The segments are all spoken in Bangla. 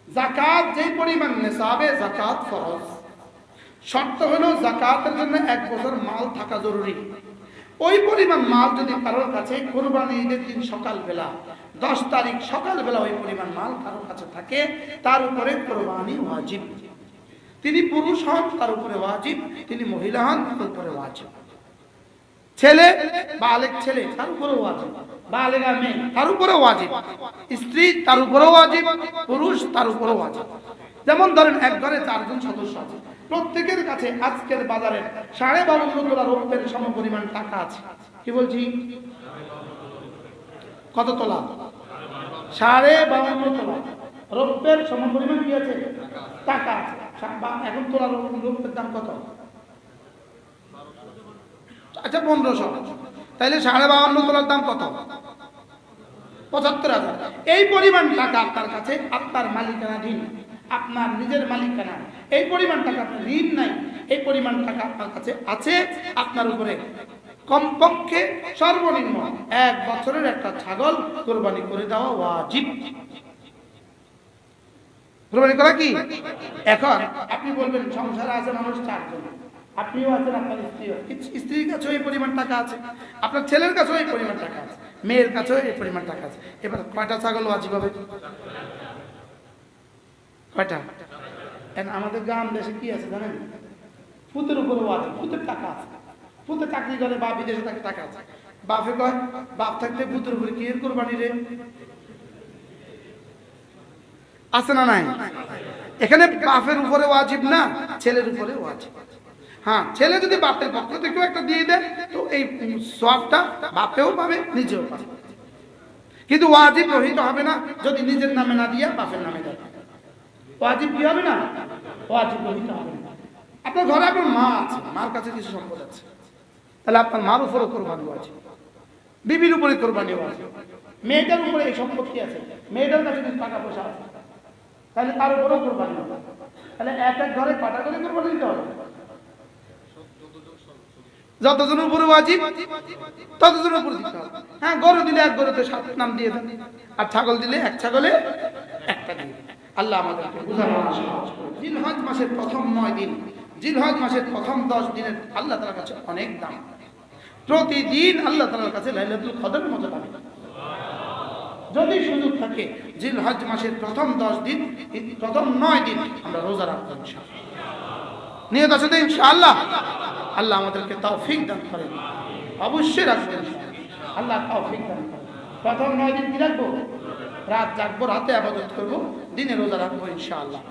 যাকাত যেই পরিমাণ নিসাবে যাকাত ফরজ। শর্ত হলো যাকাতের জন্য 1 বছর মাল থাকা জরুরি। ওই পরিমাণ মাল যদি কারোর কাছে কুরবানি ঈদের দিন সকালবেলা 10 তারিখ সকালবেলা ওই পরিমাণ মাল কারোর কাছে থাকে, তার উপরে কুরবানি ওয়াজিব। তিনি পুরুষ হন তার উপরে ওয়াজিব, তিনি মহিলা হন তার উপরে ওয়াজিব। ছেলে বালেগ ছেলে তার উপরে ওয়াজিব, বালেগা মেয়ে তার উপরে ওয়াজিব, স্ত্রী তার উপরে ওয়াজিব, পুরুষ তার উপরে ওয়াজিব। যেমন ধরেন এক ঘরে 4 জন সদস্য আছে, প্রত্যেকের কাছে আজকের বাজারে 52.5 তোলা রৌপ্যের সমপরিমাণ টাকা আছে। কি বলছি? কত তোলা? 52.5 তোলা রৌপ্যের সমপরিমাণ কি আছে? টাকা আছে। এখন তোলা রৌপ্যের দাম কত? আচ্ছা 1500। তাইলে 52.5 তোলার দাম কত? 75,000। এই পরিমাণ টাকা আপনার কাছে, আপনার মালিকানাধীন, আপনার নিজের মালিকানা। এই পরিমাণ টাকা আপনার ঋণ নাই, এই পরিমাণ টাকা আপনার কাছে আছে। আপনার উপরে কমপক্ষে সর্বনিম্ন 1 বছরের একটা ছাগল কোরবানি করে দেওয়া ওয়াজিব। কোরবানি করা কি? এখন আপনি বলবেন সংসারে আছে মানুষ 4 জন, আপনিও আছেন, আপনার স্ত্রীও, স্ত্রীর কাছেও এই পরিমাণ টাকা আছে, আপনার ছেলের কাছেও এই পরিমাণ টাকা আছে, মেয়ের কাছেও এই পরিমাণ টাকা আছে। এবার কয়টা ছাগল ওয়াজিব হবে? কয়টা? আমাদের গ্রাম দেশে কি আছে জানেন? ফুতের উপরে ওয়াজিব, ফুতের টাকা আছে। ফুতে চাকরি করে বা বিদেশে থাকে, টাকা আছে। বাপে কয় বাপ থাকতে ফুতের উপরে কি এর কোরবানি রে? আছে না নাই? এখানে বাপের উপরে ওয়াজিব না, ছেলের উপরে ওয়াজিব। হ্যাঁ, ছেলে যদি বাপের পক্ষ থেকেও একটা দিয়ে দেয় তো এই সওয়াবটা বাপেও পাবে, নিজেও পাবে। কিন্তু ওয়াজিব রহিত হবে না যদি নিজের নামে না দিয়া বাপের নামে দেয়। ওয়াজিব কি হবে না? ওয়াজিব রহিত হবে না। আপনার ঘরে আপনার মা আছে, মার কাছে কিছু সম্পদ আছে, তাহলে আপনার মার উপরে কোরবানি ওয়াজিব, বিবির উপরে কোরবানি ওয়াজিব। মেয়েটার উপরে এই সম্পত্তি আছে, মেয়েটার কাছে কিছু টাকা পয়সা আছে, তাহলে তার উপরেও কোরবানি হবে। তাহলে এক এক ঘরে কটা করে কোরবানি দিতে হবে? যতজনের উপরে ওয়াজিব ততজনের উপরে দিতে হবে। হ্যাঁ, গরু দিলে 1 গরুতে 7 নাম দিয়ে দেন, আর ছাগল দিলে 1 ছাগলে 1টা দিয়ে দেন। আল্লাহ আমাদেরকে বুঝানোর সাহায্য করুন। জিলহজ মাসের প্রথম 9 দিন, জিলহজ মাসের প্রথম 10 দিনের আল্লাহ তাআলার কাছে অনেক দাম। প্রতিদিন আল্লাহ তাআলার কাছে লাইলাতুল কদরের মতো দাম। যদি সুযোগ থাকে জিলহজ মাসের প্রথম 10 দিন, প্রথম 9 দিন আমরা রোজা রাখবো ইনশাআল্লাহ। নিয়ত আছে তো ইনশাআল্লাহ? আল্লাহ আমাদেরকে তৌফিক দান করেন, অবশ্যই রাখবেন। আল্লাহ তৌফিক দান করেন। প্রথম 9 দিন কি রাখবো? রাত জাগবো, রাতে ইবাদত করবো, দিনে রোজা রাখবো ইনশাআল্লাহ।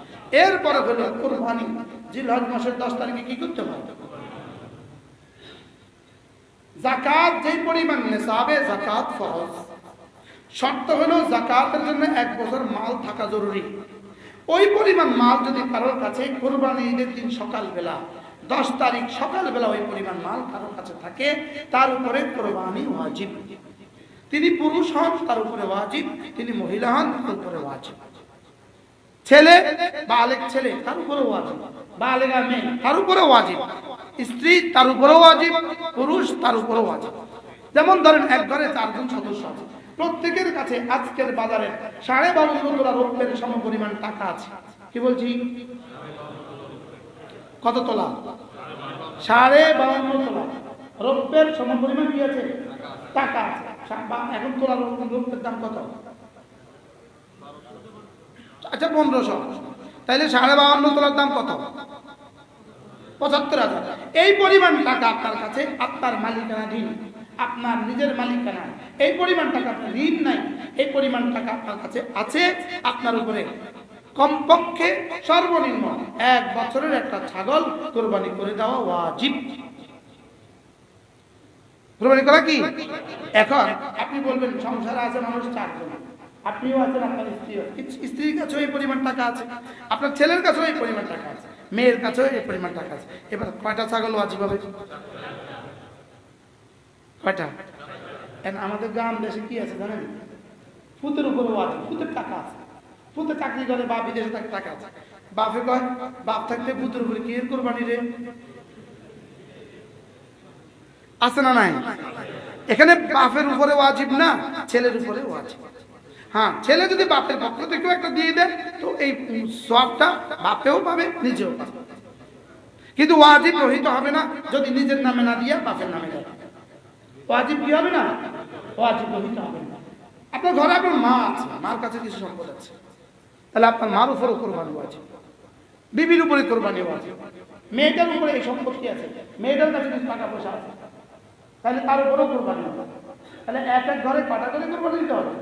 এরপরে হলো কুরবানি। জিলহজ মাসের 10 তারিখে কি করতে হবে? যাকাত যেই পরিমাণ নিসাবে যাকাত ফরজ। শর্ত হলো যাকাতের জন্য 1 বছর মাল থাকা জরুরি। ওই পরিমাণ মাল যদি কারোর কাছে কুরবানি ঈদের দিন সকালবেলা 10 তারিখ সকালবেলা ওই পরিমাণ মাল কারোর কাছে থাকে, তার উপরে কুরবানি ওয়াজিব। তিনি পুরুষ হন তার উপরে ওয়াজিব, তিনি মহিলা হন তার উপরে ওয়াজিব। ছেলে বালেগ ছেলে তার উপরে ওয়াজিব, বালেগা মেয়ে তার উপরে ওয়াজিব, স্ত্রী তার উপরে ওয়াজিব, পুরুষ তার উপরে ওয়াজিব। যেমন ধরেন এক ঘরে 4 জন সদস্য আছে, প্রত্যেকের কাছে আজকের বাজারে 52.5 তোলা রৌপ্যের সমপরিমাণ টাকা আছে। কি বলছি? কত তোলা? 52.5 তোলা রৌপ্যের সমপরিমাণ কি আছে? টাকা আছে। এখন তোলা রৌপ্যের দাম কত? আচ্ছা 1500। তাইলে 52.5 তোলার দাম কত? 75,000। এই পরিমাণ টাকা আপনার কাছে, আপনার মালিকানাধীন, আপনার নিজের মালিকানা। এই পরিমাণ টাকা আপনার ঋণ নাই, এই পরিমাণ টাকা আপনার কাছে আছে। আপনার উপরে কমপক্ষে সর্বনিম্ন 1 বছরের একটা ছাগল কোরবানি করে দেওয়া ওয়াজিব। কোরবানি করা কি? এখন আপনি বলবেন সংসারে আছে মানুষ 4 জন, আপনিও আছেন, আপনার স্ত্রীও, স্ত্রীর কাছেও এই পরিমাণ টাকা আছে, আপনার ছেলের কাছেও এই পরিমাণ টাকা আছে, মেয়ের কাছেও এই পরিমাণ টাকা আছে। এবার কয়টা ছাগল ওয়াজিব হবে? কয়টা? আমাদের গ্রাম দেশে কি আছে জানেন? ফুতের উপরে ওয়াজিব, ফুতের টাকা আছে, ফুতে চাকরি করে বা বিদেশে থাকে, টাকা আছে। বাপে কয় বাপ থাকতে ফুতের উপরে কি এর কোরবানি রে? আছে না নাই? এখানে বাপের উপরে ওয়াজিব না, ছেলের উপরে ওয়াজিব। হ্যাঁ, ছেলে যদি বাপের পক্ষ থেকেও একটা দিয়ে দেয় তো এই সওয়াবটা বাপেও পাবে, নিজেও পাবে। কিন্তু ওয়াজিব রহিত হবে না যদি নিজের নামে না দিয়া বাপের নামে দেয়। ওয়াজিব কি হবে না? ওয়াজিব রহিত হবে না। আপনার ঘরে আপনার মা আছে, মার কাছে কিছু সম্পদ আছে, তাহলে আপনার মার উপরও কোরবানি ওয়াজিব, বিবির উপরে কোরবানি ওয়াজিব। মেয়েটার উপরে এই সম্পত্তি আছে, মেয়েটার কাছে কিছু টাকা পয়সা আছে, তাহলে তার উপরেও কোরবানি হবে। তাহলে এক এক ঘরে কটা করে কোরবানি দিতে হবে?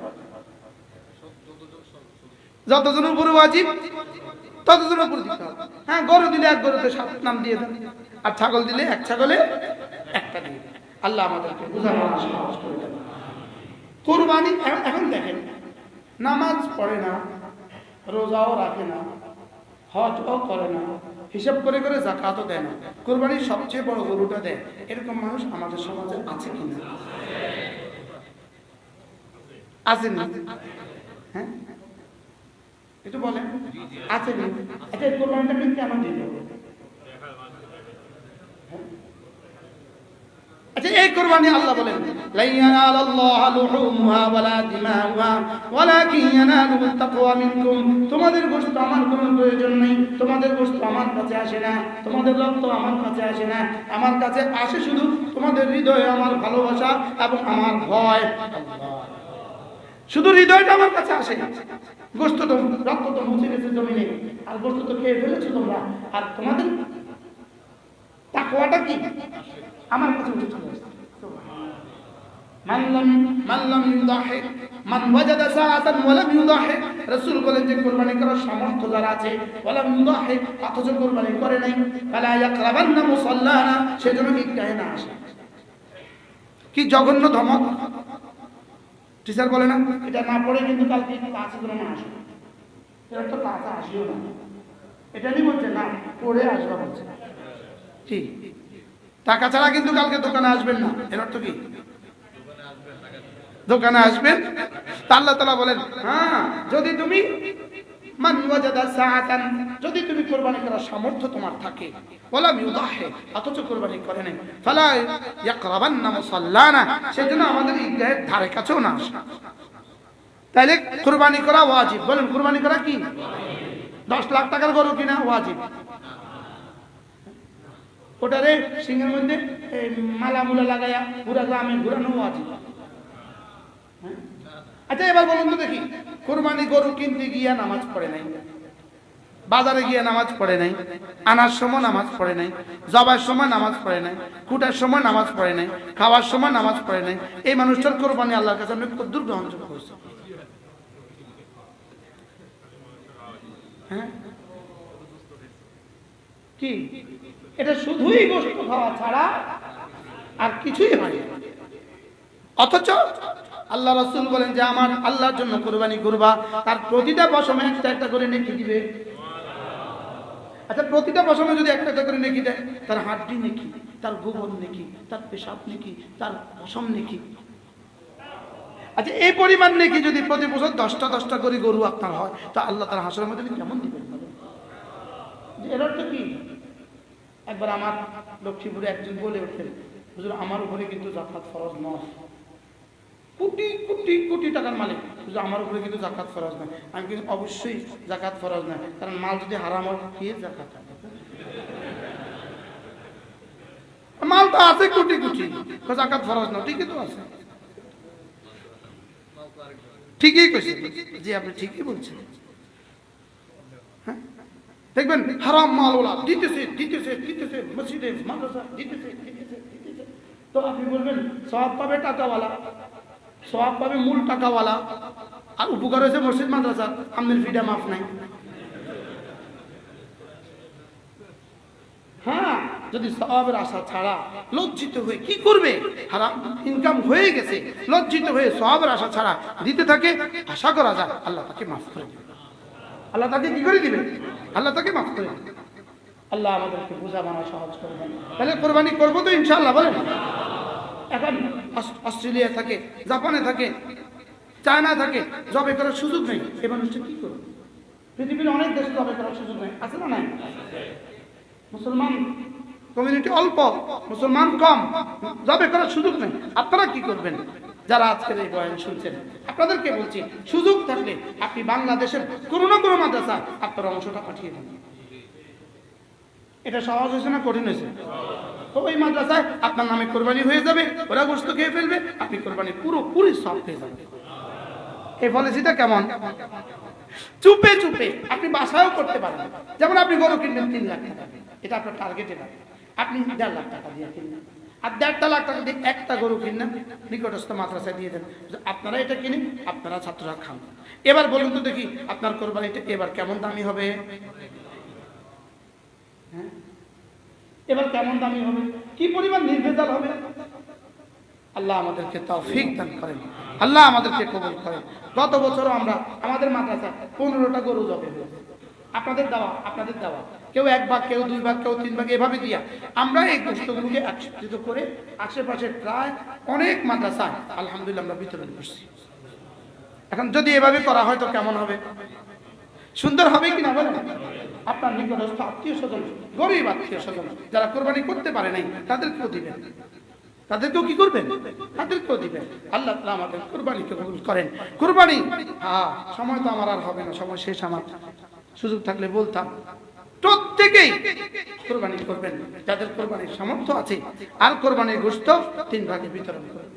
যতজনের উপরে ওয়াজিব ততজনের উপরে দিতে হবে। হ্যাঁ, গরু দিলে এক গরুতে 7 নাম দিয়ে দেন, আর ছাগল দিলে এক ছাগলে একটা দিয়ে দেন। আল্লাহ আমাদেরকে বুঝানোর সাহস করে দেন। কোরবানি এখন দেখেন, নামাজ পড়ে না, রোজাও রাখে না, হজও করে না, হিসাব করে করে যাকাতও দেয় না, কোরবানির সবচেয়ে বড় গরুটা দেয়, এরকম মানুষ আমাদের সমাজে আছে কিনা? আছে না? হ্যাঁ, একটু বলেন, আছে না? আচ্ছা, এই কোরবানিটা কিন্তু কেন দিল? আচ্ছা, এই কোরবানি আল্লাহ বলেন লা ইয়ানালাল্লাহু লুহুমুহা ওয়ালা দিমাউহা ওয়ালাকিন ইয়ানালুহুত তাকওয়া মিনকুম। তোমাদের গোশত আমার কোনো প্রয়োজন নেই, তোমাদের গোশত আমার কাছে আসে না, তোমাদের রক্ত আমার কাছে আসে না, আমার কাছে আসে শুধু তোমাদের হৃদয়ে আমার ভালোবাসা এবং আমার ভয়। শুধু হৃদয়টা আমার কাছে আসে, গোশত তো রক্ত তো মুছে গেছে জমিনে, আর গোশত তো খেয়ে ফেলেছো তোমরা, আর তোমাদের তাকওয়াটা কি আমার কাছে উঠে চলে আসছে। মাল্লাম ইউদাহি মান ওয়াজাদা সাআতান ওয়া লাম ইউদাহি, রাসূল বলেন যে কুরবানি করার সামর্থ্য যারা আছে, ওয়া লাম ইউদাহি, অথচ কুরবানি করে নাই, ফালা ইয়াকরাবান্না মুসাল্লানা, সেজন্য ঈদগাহে না আসে। কি জঘন্য ধমক! টিচার বলে না, এটা না পড়ে কিন্তু কালকে ক্লাসে কোনো না আসে, এটা তো ক্লাসে আসিও না, এটা নিয়ে বলছে না, পড়ে আসবা বলছে। ঠিক, টাকা ছাড়া কিন্তু কালকে দোকানে আসবেন না, এর অর্থ কি? দোকানে আসবেন। আল্লাহ তাআলা বলেন, হ্যাঁ, যদি তুমি মান ওয়াজাদা সাআতান, যদি তুমি কুরবানি করার সামর্থ্য তোমার থাকে, ওয়ালাম ইউদাহি, অথচ কুরবানি করে নাই, ফালা ইয়াকরাবান্না মুসাল্লানা, সেজন্য আমাদের ঈদগাহের ধারে কাছেও না আসে। তাইলে কুরবানি করা ওয়াজিব। বলেন, কুরবানি করা কি? 10 লাখ টাকার গরু কিনা ওয়াজিব। ওটারে সিংহের মধ্যে মালা মুলা লাগাইয়া পুরা গ্রামে ঘুরানো আছে। আচ্ছা, এবার বলুন তো দেখি, কুরবানি গরু কিনতে গিয়া নামাজ পড়ে নাই, বাজারে গিয়া নামাজ পড়ে নাই, আনার সময় নামাজ পড়ে নাই, জবার সময় নামাজ পড়ে নাই, কুটার সময় নামাজ পড়ে নাই, খাওয়ার সময় নামাজ পড়ে নাই, এই মানুষটার কুরবানি আল্লাহর কাছে অনেক কদ্দুর গ্রহণযোগ্য হয়েছে? হ্যাঁ, কি এটা শুধুই গোশত খাওয়া ছাড়া আর কিছুই হয় না। অথচ আল্লাহ রাসূল বলেন যে আমার আল্লাহর জন্য কুরবানি করবা, তার প্রতিটা পশমে একটা একটা করে নেকি দিবে। আচ্ছা, প্রতিটা পশমে যদি একটা একটা করে নেকি দেয়, তার হাড্ডি নেকি, তার গোবর নেকি, তার পেশাব নেকি, তার পশম নেকি। আচ্ছা, এই পরিমাণ নেকি যদি প্রতি বছর 10টা করে গরু আপনার হয়, তা আল্লাহ তার হাসরের মধ্যে কেমন দিবেন? এর অর্থ কি? একবার আমার লক্ষ্মীপুরে একজন বলে ওঠেন, হুজুর আমার উপরে কিন্তু যাকাত ফরজ নয়, কোটি কোটি কোটি টাকার মালিক, হুজুর আমার উপরে কিন্তু যাকাত ফরজ নয়। আমি কিন্তু অবশ্যই যাকাত ফরজ নয়, কারণ মাল যদি হারাম হয় কি যাকাত? মাল তো আছে কোটি কোটি, যাকাত ফরজ নয়, ঠিকই তো আছে, ঠিকই কইছে জি, আপনি ঠিকই বলছেন। হ্যাঁ, দেখবেন হারাম মাল ওলা দিতেছে দিতেছে দিতেছে, মসজিদে মাদ্রাসা দিতেছে দিতেছে দিতেছে, তো আপনি বলবেন সওয়াব পাবে টাকাওয়ালা, সওয়াব পাবে মূল টাকাওয়ালা, আর উপকার হয়েছে মসজিদ মাদ্রাসা, আপনার ফিটা মাফ নাই। হ্যাঁ, যদি সওয়াবের আশা ছাড়া লজ্জিত হয়ে কি করবে, হারাম ইনকাম হয়ে গেছে, লজ্জিত হয়ে সওয়াবের আশা ছাড়া দিতে থাকে, আশা করা যায় আল্লাহ তাকে মাফ করে দিবে। আল্লাহ তাকে কি করে দিবেন? আল্লাহ তাকে মাফ করে দিবেন। আল্লাহ আমাদেরকে বোঝা বানা সহজ করবেন। তাহলে কোরবানি করবো তো ইনশাআল্লাহ, বলেন। এখন অস্ট্রেলিয়া থাকে, জাপানে থাকে, চায়না থাকে, জবে করার সুযোগ নেই, এ মানুষটা কি করবে? পৃথিবীর অনেক দেশে জবে করার সুযোগ নেই, আছে না নাই? মুসলমান কমিউনিটি অল্প, মুসলমান কম, জবে করার সুযোগ নেই, আপনারা কি করবেন? যারা আজকের এই বয়ান শুনছেন, আপনাদেরকে বলছি, সুযোগ থাকলে আপনি বাংলাদেশের কোনো না কোনো মাদ্রাসা আপনার অংশটা পাঠিয়ে দেন। এটা সহজ হয়েছে না কঠিন হয়েছে? ওই মাদ্রাসায় আপনার নামে কোরবানি হয়ে যাবে, ওরা গোশত খেয়ে ফেলবে, আপনি কোরবানি পুরোপুরি সব পেয়ে যাবেন। এই পলিসিটা কেমন? চুপে চুপে আপনি বাসায়ও করতে পারেন। যেমন আপনি গরু কিনবেন 3 লাখ টাকা, এটা আপনার টার্গেটে না, আপনি 1.5 লাখ টাকা দিয়ে কিনবেন, আর 1.5 লাখ টাকা দিয়ে একটা গরু কিনলেন, নিকটস্থ মাদ্রাসায় দিয়ে দেন, আপনারা এটা কিনে আপনারা ছাত্ররা খান। এবার বলুন তো দেখি আপনার কোরবানিটা এবার কেমন দামি হবে? হ্যাঁ, এবার কেমন দামি হবে, কি পরিমাণ নির্ভেজাল হবে? আল্লাহ আমাদেরকে তৌফিক দান করেন, আল্লাহ আমাদেরকে কবুল করেন। গত বছরও আমরা আমাদের মাদ্রাসায় 15টা গরু জবে হয়েছে, আপনাদের দেওয়া, কেউ 1 ভাগ, কেউ 2 ভাগ, কেউ 3 ভাগ, এভাবে দিয়া আমরা এই গোশতগুলোকে একত্রিত করে আশেপাশে প্রায় অনেক মাদ্রাসায় আলহামদুলিল্লাহ আমরা বিতরণ করছি। এখন যদি এভাবে করা হয় তো কেমন হবে? সুন্দর হবে কিনা বলেন? আপনার নিকটস্থ আত্মীয় স্বজন, গরিব আত্মীয় স্বজন যারা কোরবানি করতে পারে নাই, তাদেরকেও দিবেন, তাদেরকেও কি করবেন? তাদেরকেও দিবেন। আল্লাহ তাআলা আমাদের কোরবানিকে কবুল করেন। কোরবানি, সময় তো আমার আর হবে না, সময় শেষ আমার। সুযোগ থাকলে বলতাম, প্রত্যেকেই কোরবানি করবেন, যাদের কোরবানির সামর্থ্য আছে, আর কোরবানির গোশত 3 ভাগে বিতরণ করবেন।